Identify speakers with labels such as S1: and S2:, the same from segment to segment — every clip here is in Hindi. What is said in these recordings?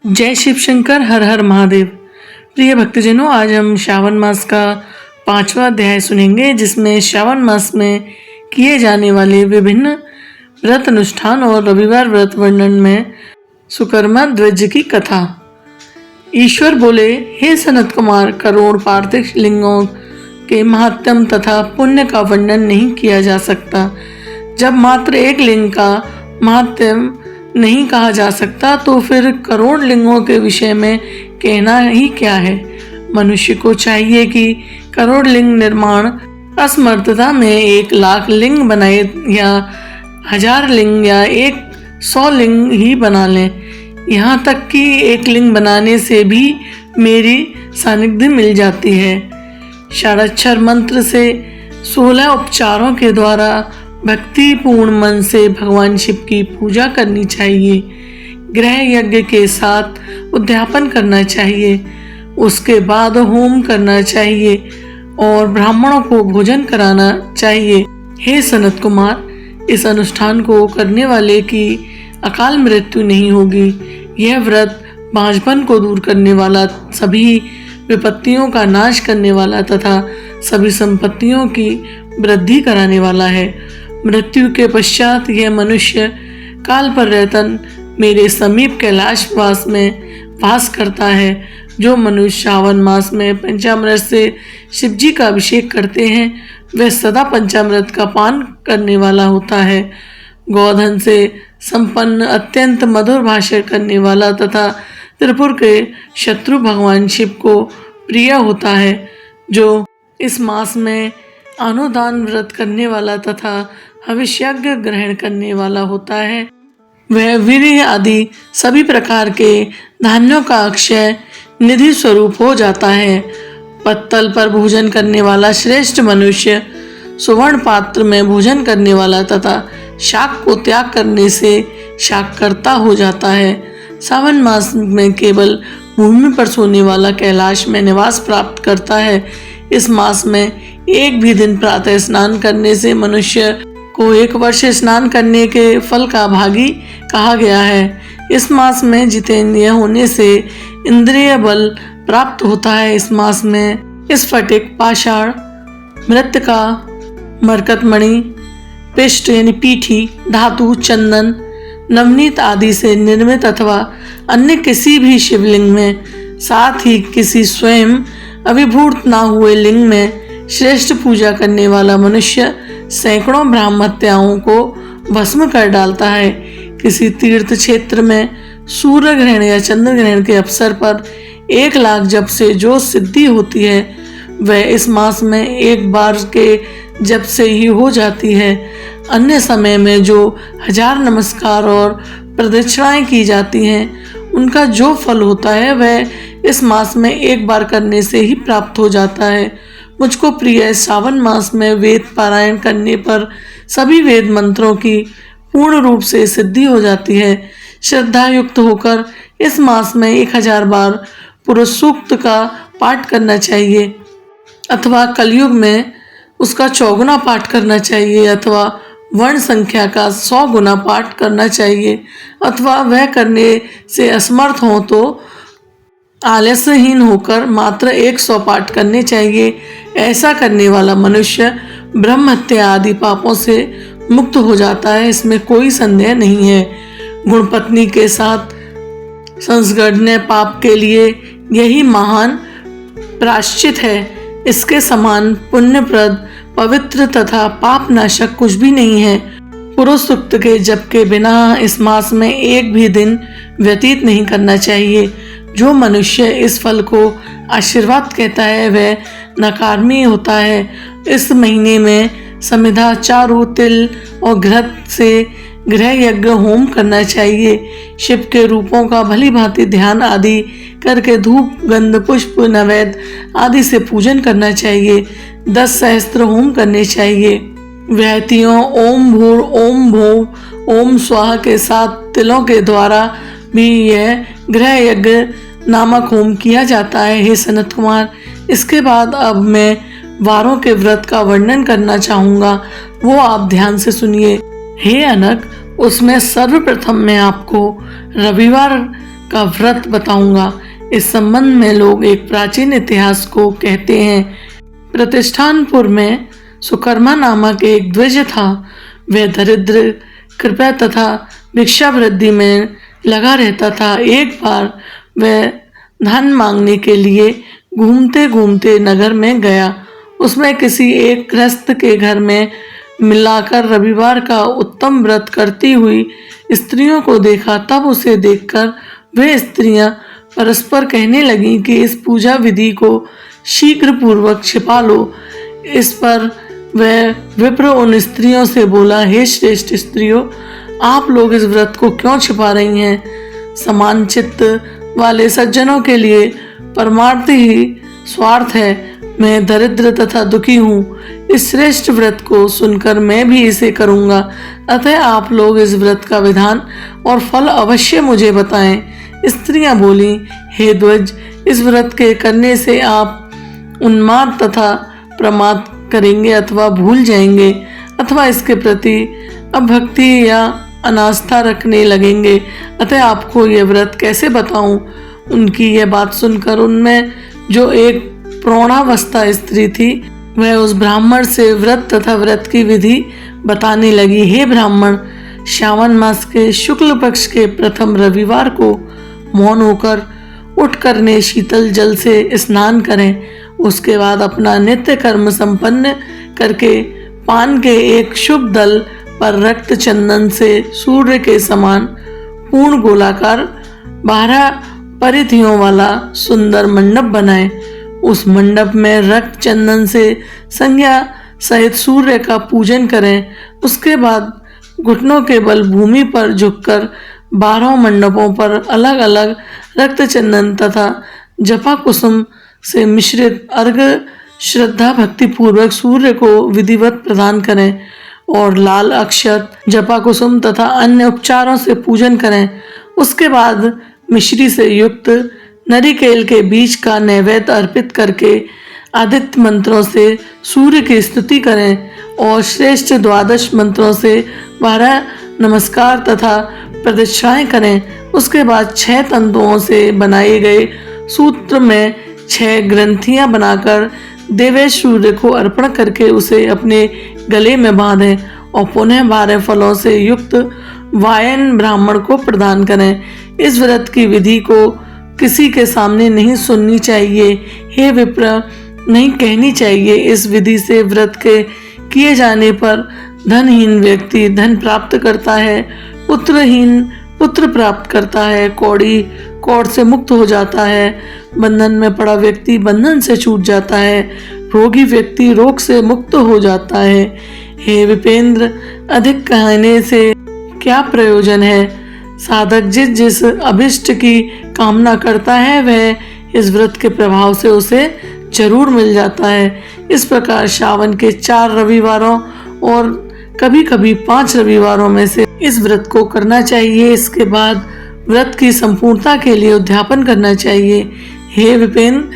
S1: जय शिव शंकर, हर हर महादेव। प्रिय भक्तजनों, आज हम श्रावण मास का 5वां अध्याय सुनेंगे, जिसमें श्रावण मास में किए जाने वाले विभिन्न व्रत अनुष्ठान और रविवार व्रत वर्णन में सुकर्मा ध्वज की कथा। ईश्वर बोले, हे सनत कुमार, करोड़ पार्थिव लिंगों के महात्म तथा पुण्य का वर्णन नहीं किया जा सकता। जब मात्र एक लिंग का महात्म नहीं कहा जा सकता तो फिर करोड़ लिंगों के विषय में कहना ही क्या है। मनुष्य को चाहिए कि करोड़ लिंग निर्माण असमर्थता में 1,00,000 लिंग बनाए या 1000 लिंग या 100 लिंग ही बना लें। यहाँ तक कि एक लिंग बनाने से भी मेरी सानिध्य मिल जाती है। षडाक्षर मंत्र से 16 उपचारों के द्वारा भक्ति पूर्ण मन से भगवान शिव की पूजा करनी चाहिए। गृह यज्ञ के साथ उद्यापन करना चाहिए। उसके बाद होम करना चाहिए और ब्राह्मणों को भोजन कराना चाहिए। हे सनत कुमार, इस अनुष्ठान को करने वाले की अकाल मृत्यु नहीं होगी। यह व्रत बांझपन को दूर करने वाला, सभी विपत्तियों का नाश करने वाला तथा सभी संपत्तियों की वृद्धि कराने वाला है। मृत्यु के पश्चात यह मनुष्य काल पर रहतन मेरे समीप कैलाश वास में वास करता है। जो मनुष्य श्रावण मास में पंचामृत से शिव जी का अभिषेक करते हैं, वह सदा पंचामृत का पान करने वाला होता है। गोधन से संपन्न, अत्यंत मधुर भाषण करने वाला तथा त्रिपुर के शत्रु भगवान शिव को प्रिय होता है। जो इस मास में अनुदान व्रत करने वाला तथा हविष्यज्ञ ग्रहण करने वाला होता है, वह वीर्य आदि सभी प्रकार के धान्यों का अक्षय निधि स्वरूप हो जाता है। पत्तल पर भोजन करने वाला श्रेष्ठ मनुष्य सुवर्ण पात्र में भोजन करने वाला तथा शाक को त्याग करने से शाककर्ता हो जाता है। सावन मास में केवल भूमि पर सोने वाला कैलाश में निवास प्राप्त करता है। इस मास में एक भी दिन प्रातः स्नान करने से मनुष्य को 1 वर्ष स्नान करने के फल का भागी कहा गया है। इस मास में जितेंद्रिय होने से इंद्रिय बल प्राप्त होता है। इस मास में स्फटिक, पाषाण, मृत्तिका, मरकतमणि, पिष्ट यानी पीठी, धातु, चंदन, नवनीत आदि से निर्मित अथवा अन्य किसी भी शिवलिंग में, साथ ही किसी स्वयं अभिभूत ना हुए लिंग में श्रेष्ठ पूजा करने वाला मनुष्य सैकड़ों ब्राह्म हत्याओं को भस्म कर डालता है। किसी तीर्थ क्षेत्र में सूर्य ग्रहण या चंद्र ग्रहण के अवसर पर 1,00,000 जप से जो सिद्धि होती है, वह इस मास में एक बार के जप से ही हो जाती है। अन्य समय में जो 1000 नमस्कार और प्रदक्षिणाएं की जाती हैं, उनका जो फल होता है वह इस मास में एक बार करने से ही प्राप्त हो जाता है। मुझको प्रिय श्रावण मास में वेद पारायण करने पर सभी वेद मंत्रों की पूर्ण रूप से सिद्धि हो जाती है। श्रद्धा युक्त होकर इस मास में 1000 बार पुरुष सूक्त का पाठ करना चाहिए, अथवा कलयुग में उसका 4 गुना पाठ करना चाहिए, अथवा वर्ण संख्या का 100 गुना पाठ करना चाहिए, अथवा वह करने से असमर्थ हो तो आलस्यहीन होकर मात्र 100 पाठ करने चाहिए। ऐसा करने वाला मनुष्य ब्रह्म हत्या आदि पापों से मुक्त हो जाता है, इसमें कोई संदेह नहीं है। गुणपत्नी के साथ संसर्गण्य पाप के लिए यही महान प्रायश्चित है। इसके समान पुण्यप्रद, पवित्र तथा पाप नाशक कुछ भी नहीं है। पुरुष सूक्त के जप के बिना इस मास में एक भी दिन व्यतीत नहीं करना चाहिए। जो मनुष्य इस फल को आशीर्वाद कहता है, वह नकारमी होता है। इस महीने में समिधा, चारू, तिल और घृत से गृह यज्ञ होम करना चाहिए। शिव के रूपों का भली भांति ध्यान आदि करके धूप, गंध, पुष्प, नैवेद्य आदि से पूजन करना चाहिए। 10 सहस्त्र होम करने चाहिए। व्याहतियों ओम भूर, ओम भोव, ओम स्वाहा के साथ तिलों के द्वारा भी यह गृह यज्ञ नामक होम किया जाता है। हे सनत कुमार, इसके बाद अब मैं वारों के व्रत का वर्णन करना चाहूँगा, वो आप ध्यान से सुनिए। हे अनक, उसमें सर्वप्रथम मैं आपको रविवार का व्रत बताऊंगा। इस संबंध में लोग एक प्राचीन इतिहास को कहते हैं। प्रतिष्ठानपुर में सुकर्मा नामक एक द्विज था। वह दरिद्र, कृपा तथा भिक्षा वृद्धि में लगा रहता था। एक बार वह धन मांगने के लिए घूमते घूमते नगर में गया। उसमें किसी एक गृहस्थ के घर में मिलाकर रविवार का उत्तम व्रत करती हुई स्त्रियों को देखा। तब उसे देखकर वे स्त्रियां परस्पर कहने लगीं कि इस पूजा विधि को शीघ्र पूर्वक छिपा लो। इस पर वह विप्र उन स्त्रियों से बोला, हे श्रेष्ठ स्त्रियों, आप लोग इस व्रत को क्यों छिपा रही हैं? समान चित्त वाले सज्जनों के लिए परमार्थ ही स्वार्थ है। मैं दरिद्र तथा दुखी हूँ। इस श्रेष्ठ व्रत को सुनकर मैं भी इसे करूँगा। अतः आप लोग इस व्रत का विधान और फल अवश्य मुझे बताएं। स्त्रियां बोली, हे द्विज, इस व्रत के करने से आप उन्माद तथा प्रमाद करेंगे अथवा भूल जाएंगे अथवा इसके प्रति अभक्ति या अनास्था रखने लगेंगे। अतः आपको यह व्रत कैसे बताऊं? उनकी यह बात सुनकर उनमें जो एक प्रौढ़ावस्था स्त्री थी वह उस ब्राह्मण से व्रत तथा व्रत की विधि बताने लगी। हे ब्राह्मण, श्रावण मास के शुक्ल पक्ष के प्रथम रविवार को मौन होकर उठकर ने शीतल जल से स्नान करें। उसके बाद अपना नित्य कर्म संपन्न करके पान के एक शुभ दल पर रक्त चंदन से सूर्य के समान पूर्ण गोलाकार 12 परिधियों वाला सुंदर मंडप बनाए। उस मंडप में रक्त चंदन से संज्ञा सहित सूर्य का पूजन करें। उसके बाद घुटनों के बल भूमि पर झुककर 12 मंडपों पर अलग अलग रक्त चंदन तथा जपा कुसुम से मिश्रित अर्घ्य श्रद्धा भक्ति पूर्वक सूर्य को विधिवत प्रदान करें और लाल अक्षत, जपा कुसुम तथा अन्य उपचारों से पूजन करें। उसके बाद मिश्री से युक्त नरिकेल के बीज का नैवेद्य अर्पित करके आदित्य मंत्रों से सूर्य की स्तुति करें और श्रेष्ठ 12 मंत्रों से 12 नमस्कार तथा प्रदक्षिणाएं करें। उसके बाद 6 तंतुओं से बनाए गए सूत्र में 6 ग्रंथियां बनाकर देवेश सूर्य को अर्पण करके उसे अपने गले में बांधें और पुनः 12 फलों से युक्त वायन ब्राह्मण को प्रदान करें। इस व्रत की विधि को किसी के सामने नहीं सुननी चाहिए। हे विप्र, नहीं कहनी चाहिए। इस विधि से व्रत के किए जाने पर धनहीन व्यक्ति धन प्राप्त करता है, पुत्रहीन पुत्र प्राप्त करता है, कौड़ी कौड़ से मुक्त हो जाता है, बंधन में पड़ा व्यक्ति बंधन से छूट जाता है, रोगी व्यक्ति रोग से मुक्त हो जाता है। हे विपेंद्र, अधिक कहने से क्या प्रयोजन है? साधक जिस जिस अभिष्ट की कामना करता है वह इस व्रत के प्रभाव से उसे जरूर मिल जाता है। इस प्रकार श्रावण के 4 रविवारों और कभी कभी 5 रविवारों में से इस व्रत को करना चाहिए। इसके बाद व्रत की संपूर्णता के लिए उद्यापन करना चाहिए। हे विपिन,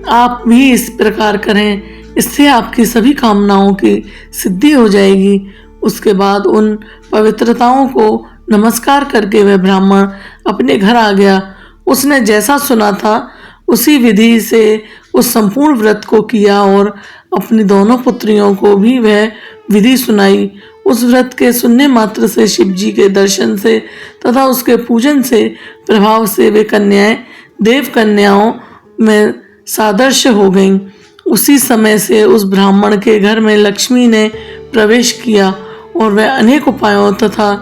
S1: आप भी इस प्रकार करें, इससे आपकी सभी कामनाओं की सिद्धि हो जाएगी। उसके बाद उन पवित्रताओं को नमस्कार करके वह ब्राह्मण अपने घर आ गया। उसने जैसा सुना था उसी विधि से उस संपूर्ण व्रत को किया और अपनी दोनों पुत्रियों को भी वह विधि सुनाई। उस व्रत के सुनने मात्र से शिव जी के दर्शन से तथा उसके पूजन से प्रभाव से वे कन्याएं देव कन्याओं में सादृश्य हो गईं। उसी समय से उस ब्राह्मण के घर में लक्ष्मी ने प्रवेश किया और वह अनेक उपायों तथा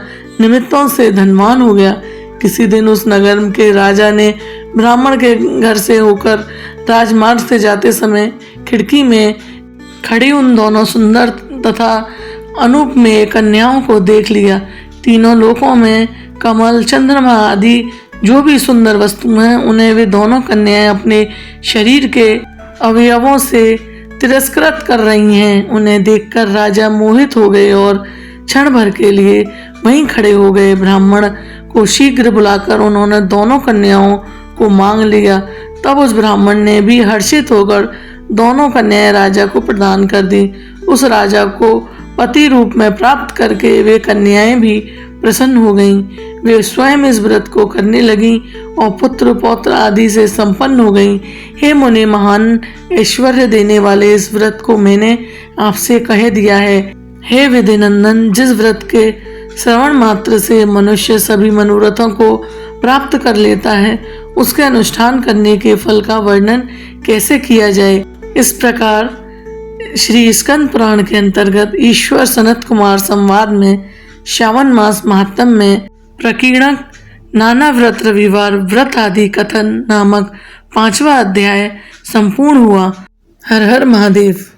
S1: निमित्तों से धनवान हो गया। किसी दिन उस नगर के राजा ने ब्राह्मण के घर से होकर राजमार्ग से जाते समय खिड़की में खड़ी उन दोनों सुंदर तथा अनुपमेय कन्याओं को देख लिया। तीनों लोकों में कमल, चंद्रमा आदि जो भी सुंदर वस्तु हैं उन्हें वे दोनों कन्याएं अपने शरीर के अवयवों से तिरस्कृत कर रही हैं। उन्हें देखकर राजा मोहित हो गए और क्षण भर के लिए वहीं खड़े हो गए। ब्राह्मण को शीघ्र बुलाकर उन्होंने दोनों कन्याओं को मांग लिया। तब उस ब्राह्मण ने भी हर्षित होकर दोनों कन्याएं राजा को प्रदान कर दी। उस राजा को पति रूप में प्राप्त करके वे कन्याएं भी प्रसन्न हो गईं। वे स्वयं इस व्रत को करने लगीं और पुत्र पौत्र आदि से संपन्न हो गईं। हे मुनि, महान ऐश्वर्य देने वाले इस व्रत को मैंने आपसे कह दिया है। हे विधिनंदन, जिस व्रत के श्रवण मात्र से मनुष्य सभी मनोरथों को प्राप्त कर लेता है, उसके अनुष्ठान करने के फल का वर्णन कैसे किया जाए। इस प्रकार श्री स्कंद पुराण के अंतर्गत ईश्वर सनत कुमार संवाद में श्रावण मास महात्म में प्रकीर्णक नाना व्रत रविवार व्रत आदि कथन नामक 5वां अध्याय संपूर्ण हुआ। हर हर महादेव।